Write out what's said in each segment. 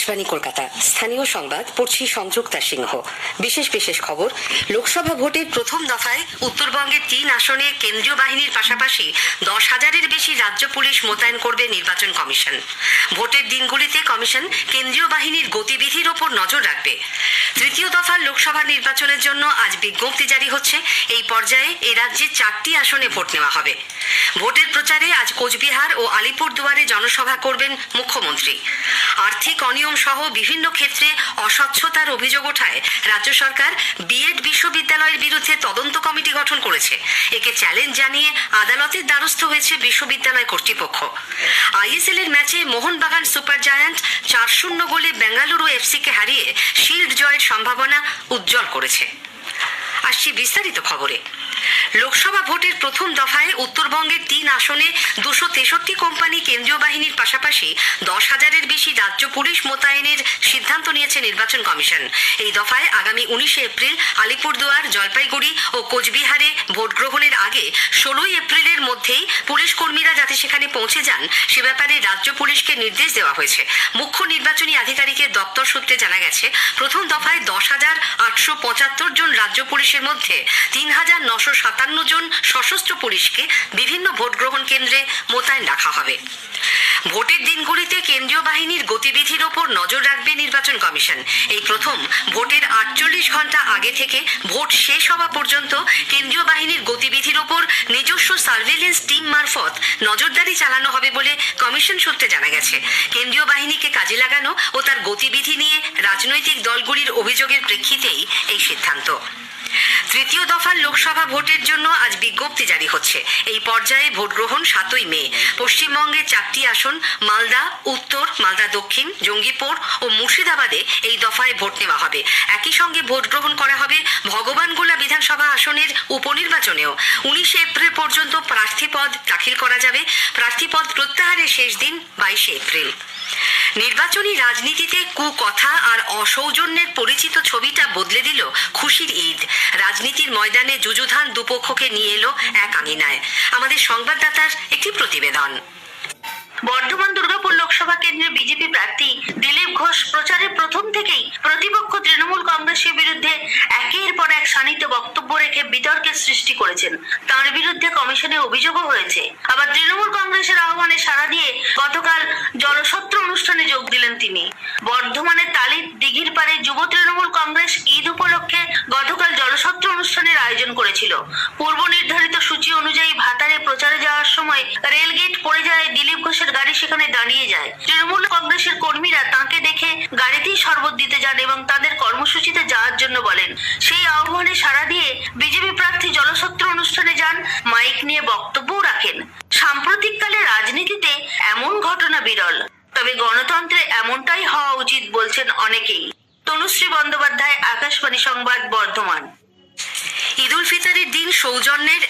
আকাশবাণী কলকাতা। স্থানীয় সংবাদ পড়ছি সংযুক্তা সিংহ। বিশেষ খবর। লোকসভা ভোটের প্রথম দফায় উত্তরবঙ্গের 3 আসনে কেন্দ্রীয় বাহিনীর পাশাপাশি 10,000-এর বেশি রাজ্য পুলিশ মোতায়েন করবে নির্বাচন কমিশন। ভোটের দিনগুলিতে কমিশন কেন্দ্রীয় বাহিনীর গতিবিধির ওপর নজর রাখবে। তৃতীয় দফার লোকসভা নির্বাচনের জন্য আজ বিজ্ঞপ্তি জারি হচ্ছে। এই পর্যায়ে এই রাজ্যে 4টি আসনে ভোট নেওয়া হবে। ভোটের প্রচারে আজ কোচবিহার ও আলিপুরদুয়ারে জনসভা করবেন মুখ্যমন্ত্রী। আর্থিক অনিয়ম সহ বিভিন্ন ক্ষেত্রে অস্বচ্ছতার অভিযোগ ওঠায় রাজ্য সরকার বিএড বিশ্ববিদ্যালয়ের বিরুদ্ধে তদন্ত কমিটি গঠন করেছে। একে চ্যালেঞ্জ জানিয়ে আদালতের দ্বারস্থ হয়েছে বিশ্ববিদ্যালয় কর্তৃপক্ষ। আইএসএল এর ম্যাচে মোহনবাগান সুপার জায়ান্ট 4-0 গোলে বেঙ্গালুরু এফসিকে হারিয়ে শিল্ড জয়ের সম্ভাবনা উজ্জ্বল করেছে। আসছি বিস্তারিত খবরে। লোকসভা ভোটের প্রথম দফায় উত্তরবঙ্গের 3 আসনে 263 কোম্পানি কেন্দ্রীয় বাহিনীর পাশাপাশি 10,000-এর বেশি রাজ্য পুলিশ মোতায়েনের সিদ্ধান্ত নিয়েছে নির্বাচন কমিশন। এই দফায় আগামী 19 এপ্রিল আলিপুরদুয়ার, জলপাইগুড়ি ও কোচবিহারে ভোট গ্রহণের আগে 16 এপ্রিলের মধ্যেই পুলিশ কর্মীরা যাতে সেখানে পৌঁছে যান সে ব্যাপারে রাজ্য পুলিশকে নির্দেশ দেওয়া হয়েছে। মুখ্য নির্বাচনী আধিকারিকের দপ্তর সূত্রে জানা গেছে, প্রথম দফায় 10,875 জন রাজ্য পুলিশের মধ্যে 3,957 জন সশস্ত্র পুলিশকে বিভিন্ন ভোট গ্রহণ কেন্দ্রে মোতায়েন রাখা হবে। ভোটের দিনগুলিতে কেন্দ্রীয় বাহিনীর গতিবিধির ওপর নজর রাখবে নির্বাচন কমিশন। এই প্রথম ভোটের 48 ঘন্টা আগে থেকে ভোট শেষ হওয়া পর্যন্ত কেন্দ্রীয় বাহিনীর গতিবিধির ওপর নিজস্ব সার্ভেইলেন্স টিম মারফত নজরদারি চালানো হবে বলে কমিশন সূত্রে জানা গেছে। কেন্দ্রীয় বাহিনীকে কাজে লাগানো ও তার গতিবিধি নিয়ে রাজনৈতিক দলগুলির অভিযোগের প্রেক্ষিতেই এই সিদ্ধান্ত। তৃতীয় দফার লোকসভা ভোটের জন্য আজ বিজ্ঞপ্তি জারি হচ্ছে। এই পর্যায়ে ভোট গ্রহণ 7ই মে। পশ্চিমবঙ্গের 4টি আসন মালদা উত্তর, মালদা দক্ষিণ, জঙ্গিপুর ও মুর্শিদাবাদে এই দফায় ভোট নেওয়া হবে। একই সঙ্গে ভোট গ্রহণ করা হবে ভগবানগোলা বিধানসভা আসনের উপনির্বাচনেও। 19 এপ্রিল পর্যন্ত প্রার্থীপদ দাখিল করা যাবে। প্রার্থীপদ প্রত্যাহারের শেষ দিন 22 এপ্রিল। নির্বাচনী রাজনীতিতে কুকথা আর অসৌজন্যের পরিচিত ছবিটা বদলে দিল খুশির ঈদ। রাজনীতির ময়দানে যুযুধান দুপক্ষকে নিয়ে এলো এক আঙিনায়। আমাদের সংবাদদাতার একটি প্রতিবেদন। বর্ধমান দুর্গাপুর লোকসভা কেন্দ্রের বিজেপি প্রার্থী দিলীপ ঘোষ প্রচারের প্রথম থেকেই প্রতিপক্ষ তৃণমূল কংগ্রেসের বিরুদ্ধে একের পর এক শাণিত বক্তব্য রেখে বিতর্কের সৃষ্টি করেছেন। তার বিরুদ্ধে কমিশনে অভিযোগও হয়েছে। আবার তৃণমূল কংগ্রেসের আহ্বানে সাড়া দিয়ে গতকাল জলসত্র অনুষ্ঠানে যোগ দিলেন তিনি। বর্ধমানের তালিত দিঘির পাড়ে যুব তৃণমূল কংগ্রেস ঈদ উপলক্ষে গতকাল জলসত্র অনুষ্ঠানের আয়োজন করেছিল। পূর্ব নির্ধারিত সূচি অনুযায়ী ভাতারে প্রচারে যাওয়ার সময় রেলগেট পড়ে যায় দিলীপ ঘোষের গাড়ি সেখানে দাঁড়িয়ে যায়। তৃণমূল কংগ্রেসের কর্মীরা তাকে দেখে গাড়িতেই শরবত দিতে যান এবং তাদের কর্মসূচিতে যাওয়ার জন্য বলেন। সেই আহ্বানে সাড়া দিয়ে বিজেপি প্রার্থী জলসত্র অনুষ্ঠানে যান, মাইক নিয়ে বক্তব্যও রাখেন। সাম্প্রতিককালে রাজনীতিতে এমন ঘটনা বিরল, তবে গণতন্ত্রে এমনটাই হওয়া উচিত বলছেন অনেকেই। তনুশ্রী বন্দ্যোপাধ্যায়, আকাশবাণী সংবাদ, বর্ধমান। ঈদ উল ফিতরের দিন সৌজন্যের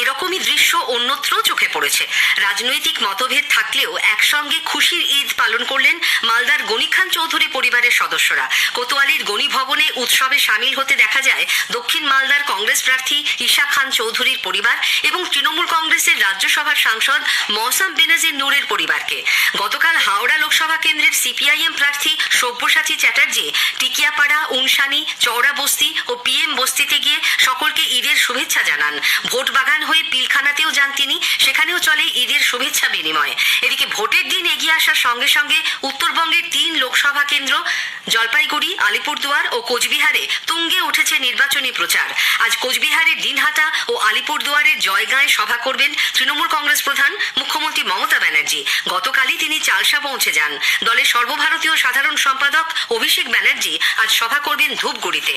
এরকমই দৃশ্য অন্যত্র চোখে পড়েছে। রাজনৈতিক মতভেদ থাকলেও একসঙ্গে খুশির ঈদ পালন করলেন মালদার গনি খান চৌধুরী পরিবারের সদস্যরা। কোতোয়ালির গনি ভবনে উৎসবে সামিল হতে দেখা যায় দক্ষিণ মালদার কংগ্রেস প্রার্থী ঈশা খান চৌধুরীর পরিবার এবং তৃণমূল কংগ্রেসের রাজ্যসভার সাংসদ মৌসাম বেনাজির নূরের পরিবারকে। গতকাল হাওড়া লোকসভা কেন্দ্রের সিপিআইএম প্রার্থী সব্যসাচী চ্যাটার্জি টিকিয়াপাড়া, উনসানি, চৌড়া বস্তি ও পিএম বস্তিতে গিয়ে সকলকে ঈদের শুভেচ্ছা জানান। ভোট বাগান হয়ে পিলখানাতেও যান তিনি, সেখানেও চলে ঈদের শুভেচ্ছা বিনিময়। এদিকে ভোটের দিন এগিয়ে আসার সঙ্গে সঙ্গে উত্তরবঙ্গের 3 লোকসভা কেন্দ্র জলপাইগুড়ি, আলিপুরদুয়ার ও কোচবিহারে তুঙ্গে উঠেছে নির্বাচনী প্রচার। আজ কোচবিহারের দিনহাটা ও আলিপুরদুয়ারের জয়গাঁয়ে সভা করবেন তৃণমূল কংগ্রেস প্রধান মুখ্যমন্ত্রী মমতা ব্যানার্জি। গতকালই তিনি চালসা পৌঁছে যান। দলের সর্বভারতীয় সাধারণ সম্পাদক অভিষেক ব্যানার্জি আজ সভা করবেন ধূপগুড়িতে।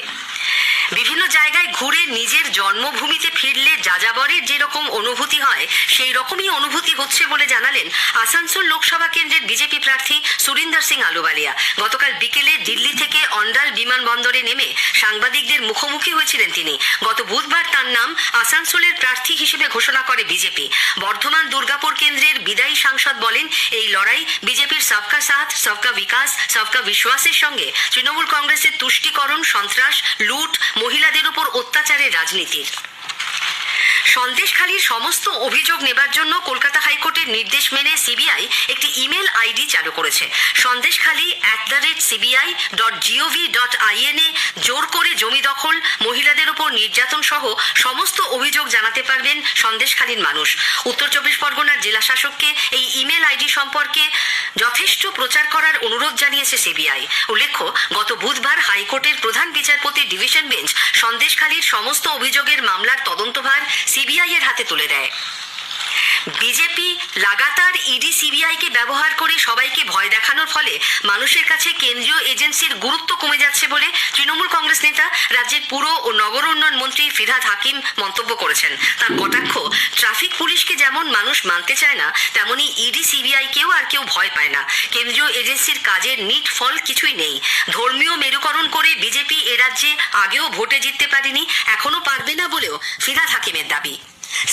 বিভিন্ন জায়গায় ঘুরে নিজের জন্মভূমিতে ফিরলে যাযাবরের যেরকম অনুভূতি হয় সেই রকমই অনুভূতি হচ্ছে বলে জানালেন আসানসোল লোকসভা কেন্দ্রের বিজেপি প্রার্থী সুরিন্দর সিং আলুওয়ালিয়া। গতকাল বিকেলে দিল্লি থেকে অন্ডাল বিমানবন্দরে নেমে সাংবাদিকদের মুখোমুখি হয়েছিলেন তিনি। গত বুধবার তার নাম আসানসোলের প্রার্থী হিসেবে ঘোষণা করে বিজেপি। বর্ধমান দুর্গাপুর কেন্দ্রের বিদায়ী সাংসদ বলেন, এই লড়াই বিজেপির সবকা সাথ, সবকা বিকাশ, সবকা বিশ্বাসের সঙ্গে তৃণমূল কংগ্রেসের তুষ্টিকরণ, সন্ত্রাস, লুট, মহিলাদের উপর অত্যাচারের রাজনীতির। সন্দেশখালীর সমস্ত অভিযোগ নেবার জন্য কলকাতা হাইকোর্টের নির্দেশ মেনে সিবিআই একটি ইমেল আইডি চালু করেছে। সন্দেশখালী@cbi.gov.in এ জোর করে জমি দখল, মহিলাদের উপর নির্যাতন সহ সমস্ত অভিযোগ জানাতে পারবেন সন্দেশখালীর মানুষ। উত্তর চব্বিশ পরগনার জেলা শাসককে এই ইমেল আইডি সম্পর্কে যথেষ্ট প্রচার করার অনুরোধ জানিয়েছে সিবিআই। উল্লেখ্য, গত বুধবার হাইকোর্টের প্রধান বিচারপতি ডিভিশন বেঞ্চ সন্দেশখালীর সমস্ত অভিযোগের মামলার তদন্তভার সিবিআই এর হাতে তুলে দেয়। বিজেপি লাগাতার ইডি সিবিআইকে ব্যবহার করে সবাইকে ভয় দেখানোর ফলে মানুষের কাছে কেন্দ্রীয় এজেন্সির গুরুত্ব কমে যাচ্ছে বলে তৃণমূল কংগ্রেস নেতা রাজ্যের পুর ও নগর উন্নয়ন মন্ত্রী ফিরহাদ হাকিম মন্তব্য করেছেন। তার কটাক্ষ, ট্রাফিক পুলিশকে যেমন মানুষ মানতে চায় না, তেমনি ইডি সিবিআইকেও আর কেউ ভয় পায় না। কেন্দ্রীয় এজেন্সির কাজের নিট ফল কিছুই নেই। ধর্মীয় মেরুকরণ করে বিজেপি এ রাজ্যে আগেও ভোটে জিততে পারেনি, এখনো পারবে না বলেও ফিরহাদ হাকিমের দাবি।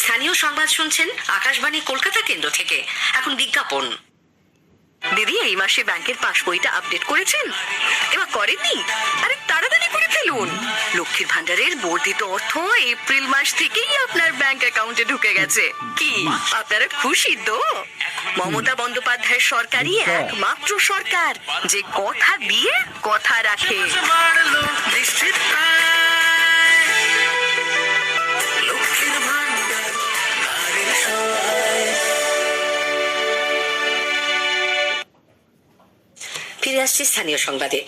স্থানীয় সংবাদ শুনছেন আকাশবাণী কলকাতা কেন্দ্র থেকে। এখন বিজ্ঞাপন। দিদি, এই মাসে ব্যাংকের পাসবইটা আপডেট করেছেন? এবার করেননি? আরে তাড়াতাড়ি করে ফেলুন। লক্ষ্মীর ভান্ডারের বর্ধিত অর্থ এপ্রিল মাস থেকেই আপনার ব্যাংক অ্যাকাউন্টে ঢুকে গেছে। কি আপনারা খুশি তো? মমতা বন্দ্যোপাধ্যায়ের সরকারই একমাত্র সরকার যে কথা দিয়ে কথা রাখে। ফিরে আসছি স্থানীয় সংবাদে।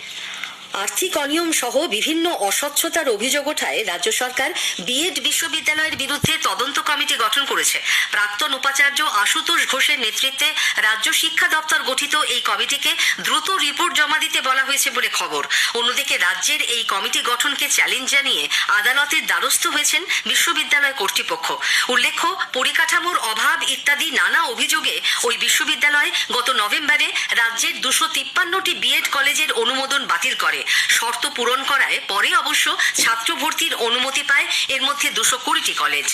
আর্থিক অনিয়ম সহ বিভিন্ন অস্বচ্ছতার অভিযোগ ওঠায় রাজ্য সরকার বিএড বিশ্ববিদ্যালয়ের বিরুদ্ধে তদন্ত কমিটি গঠন করেছে। প্রাক্তন উপাচার্য আশুতোষ ঘোষের নেতৃত্বে রাজ্য শিক্ষা দপ্তর গঠিত এই কমিটিকে দ্রুত রিপোর্ট জমা দিতে বলা হয়েছে বলে খবর। অন্যদিকে রাজ্যের এই কমিটি গঠনকে চ্যালেঞ্জ জানিয়ে আদালতের দ্বারস্থ হয়েছেন বিশ্ববিদ্যালয় কর্তৃপক্ষ। উল্লেখ্য, পরিকাঠামোর অভাব ইত্যাদি নানা অভিযোগে ওই বিশ্ববিদ্যালয় গত নভেম্বরে রাজ্যের 253টি বিএড কলেজের অনুমোদন বাতিল করে। শর্ত পূরণ করায় পরে অবশ্য ছাত্র ভর্তির অনুমতি পায় এর মধ্যে 220টি কলেজ।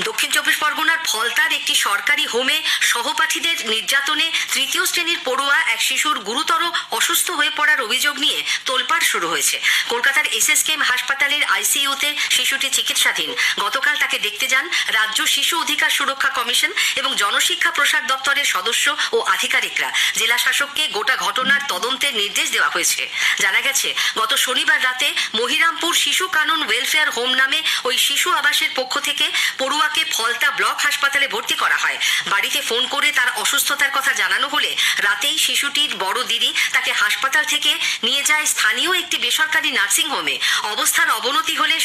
দক্ষিণ চব্বিশ পরগনার ফলতার একটি সরকারি হোমে সহপাঠীদের নির্যাতনে তৃতীয় শ্রেণীর পড়ুয়া এক শিশুর গুরুতর অসুস্থ হয়ে পড়ার অভিযোগ নিয়ে তোলপাড় শুরু হয়েছে। কলকাতার এসএসকেএম হাসপাতালের আইসিইউতে শিশুটি চিকিৎসাধীন। গতকাল তাকে দেখতে যান রাজ্য শিশু অধিকার সুরক্ষা কমিশন এবং জনশিক্ষা প্রসার দপ্তরের সদস্য ও আধিকারিকরা। জেলা শাসককে গোটা ঘটনার তদন্তের নির্দেশ দেওয়া হয়েছে। জানা গেছে, গত শনিবার রাতে মহিরামপুর শিশু কানন ওয়েলফেয়ার হোম নামে ওই শিশু আবাসের পক্ষ থেকে পড়ুয়াকে ফলতা ব্লক হাসপাতালে ভর্তি করা হয়। বাড়িতে ফোন করে তার অসুস্থতার কথা জানানো হলে রাতেই শিশুটির বড় দিদি তাকে হাসপাতাল থেকে নিয়ে যায় স্থানীয় একটি বেসরকারি নার্সিং হোমে। অবস্থার অবনতি হলে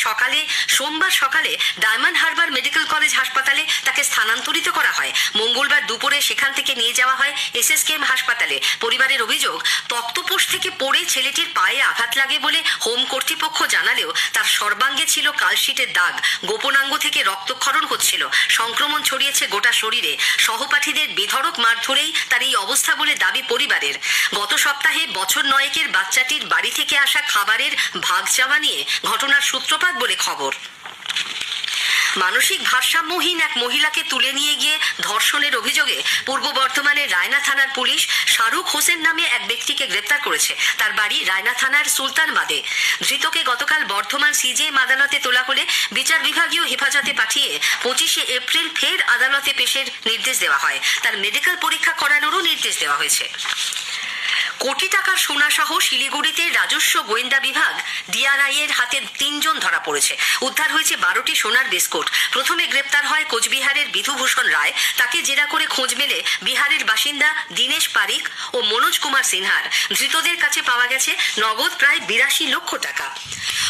সোমবার সকালে ডায়মন্ড হারবার মেডিকেল কলেজ হাসপাতালে তাকে স্থানান্তরিত করা হয়। মঙ্গলবার দুপুরে সেখান থেকে নিয়ে যাওয়া হয় এসএসকেএম হাসপাতালে। পরিবারের অভিযোগ, তক্তপোষ থেকে পড়ে ছেলেটির পায়ে আঘাত লাগে বলে হোম কর্তৃপক্ষ জানালেও তার সর্বাঙ্গে ছিল কালশিটের দাগ, গোপনাঙ্গ থেকে রক্তক্ষরণ হচ্ছিল, সংক্রমণ ছড়িয়েছে গোটা শরীরে। সহপাঠীদের বেধড়ক মারধরেই তার এই অবস্থা বলে দাবি পরিবারের। গত সপ্তাহে বছর 9 বাচ্চাটির বাড়ি থেকে আসা খাবারের ভাগ চাওয়া নিয়ে ঘটনার সূত্রপাত বলে খবর। মানসিক ভারসাম্যহীন এক মহিলাকে তুলে নিয়ে গিয়ে ধর্ষণের অভিযোগে পূর্ব বর্ধমানের রায়না থানার পুলিশ শাহরুখ হোসেন নামে এক ব্যক্তিকে গ্রেপ্তার করেছে। তার বাড়ি রায়না থানার সুলতানবাদে। ধৃতকে গতকাল বর্ধমান সিজেএম আদালতে তোলা হলে বিচার বিভাগীয় হেফাজতে পাঠিয়ে 25 এপ্রিল ফের আদালতে পেশের নির্দেশ দেওয়া হয়। তার মেডিকেল পরীক্ষা করানোরও নির্দেশ দেওয়া হয়েছে। কোটি টাকার সোনাসহ শিলিগুড়িতে রাজস্ব গোয়েন্দা বিভাগ ডিআরআই এর হাতে 3 জন ধরা পড়েছে। উদ্ধার হয়েছে 12টি সোনার বিস্কুট। প্রথমে গ্রেপ্তার হয় কোচবিহারের বিধুভূষণ রায়। তাকে জেরা করে খোঁজ মেলে বিহারের বাসিন্দা দীনেশ পারিক ও মনোজ কুমার সিনহার। ধৃতদের কাছে পাওয়া গেছে নগদ প্রায় 82 লক্ষ টাকা।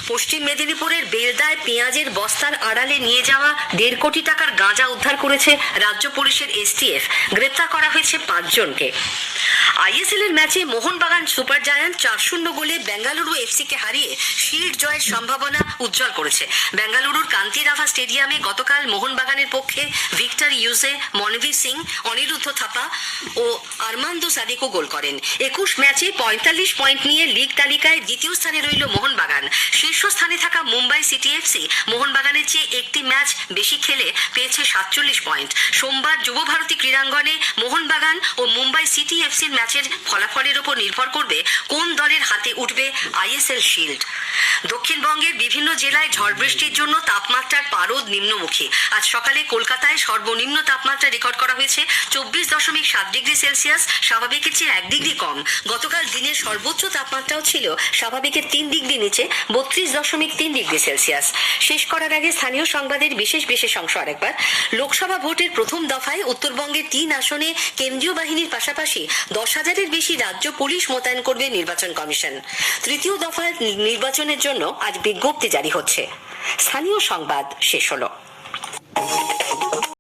পশ্চিম মেদিনীপুরের বেলদায় পেঁয়াজের বস্তার আড়ালে নিয়ে যাওয়া 1.5 কোটি টাকার গাঁজা উদ্ধার করেছে রাজ্য পুলিশের এসটিএফ। গ্রেপ্তার করা হয়েছে 5 জনকে। আইএসএল এর ম্যাচে মোহনবাগান সুপার জায়ান্ট 4-0 গোলে বেঙ্গালুরু এফসিকে হারিয়ে শিল্ড জয়ের সম্ভাবনা উজ্জ্বল করেছে। বেঙ্গালুরুর কান্তিরাভা স্টেডিয়ামে গতকাল মোহনবাগানের পক্ষে ভিক্টর ইউসে, মনবীর সিং, অনিরুদ্ধ থাপা ও আরমান্দো সাদিকো গোল করেন। 21 ম্যাচে 45 পয়েন্ট নিয়ে লিগ তালিকায় দ্বিতীয় স্থানে রইল মোহনবাগান। শীর্ষস্থানে থাকা মুম্বাই সিটি এফসি মোহনবাগানের চেয়ে একটি ম্যাচ বেশি খেলে পেয়েছে 47 পয়েন্ট। সোমবার যুবভারতী ক্রীড়াঙ্গনে মোহনবাগান ও মুম্বাই সিটি এফসির ম্যাচের ফলাফলের উপর নির্ভর করবে কোন দলের হাতে উঠবে আইএসএল শিল্ড। দক্ষিণবঙ্গের বিভিন্ন জেলায় ঝড় বৃষ্টির জন্য তাপমাত্রার পারদ নিম্নমুখী। আজ সকালে কলকাতায় সর্বনিম্ন তাপমাত্রা রেকর্ড করা হয়েছে 24.7 ডিগ্রি সেলসিয়াস, স্বাভাবিকের চেয়ে 1 ডিগ্রি কম। গতকাল দিনের সর্বোচ্চ তাপমাত্রাও ছিল স্বাভাবিকের 3 ডিগ্রি নিচে, 32.3 ডিগ্রি সেলসিয়াস। শেষ করার আগে স্থানীয় সংবাদের বিশেষ অংশ আরেকবার। লোকসভা ভোটের প্রথম দফায় উত্তরবঙ্গের 3 আসনে কেন্দ্রীয় বাহিনীর পাশাপাশি 10,000-এর বেশি রাজ্য পুলিশ মোতায়েন করবে নির্বাচন কমিশন। তৃতীয় দফার নির্বাচনের জন্য আজ বিজ্ঞপ্তি জারি হচ্ছে। স্থানীয় সংবাদ শেষ হলো।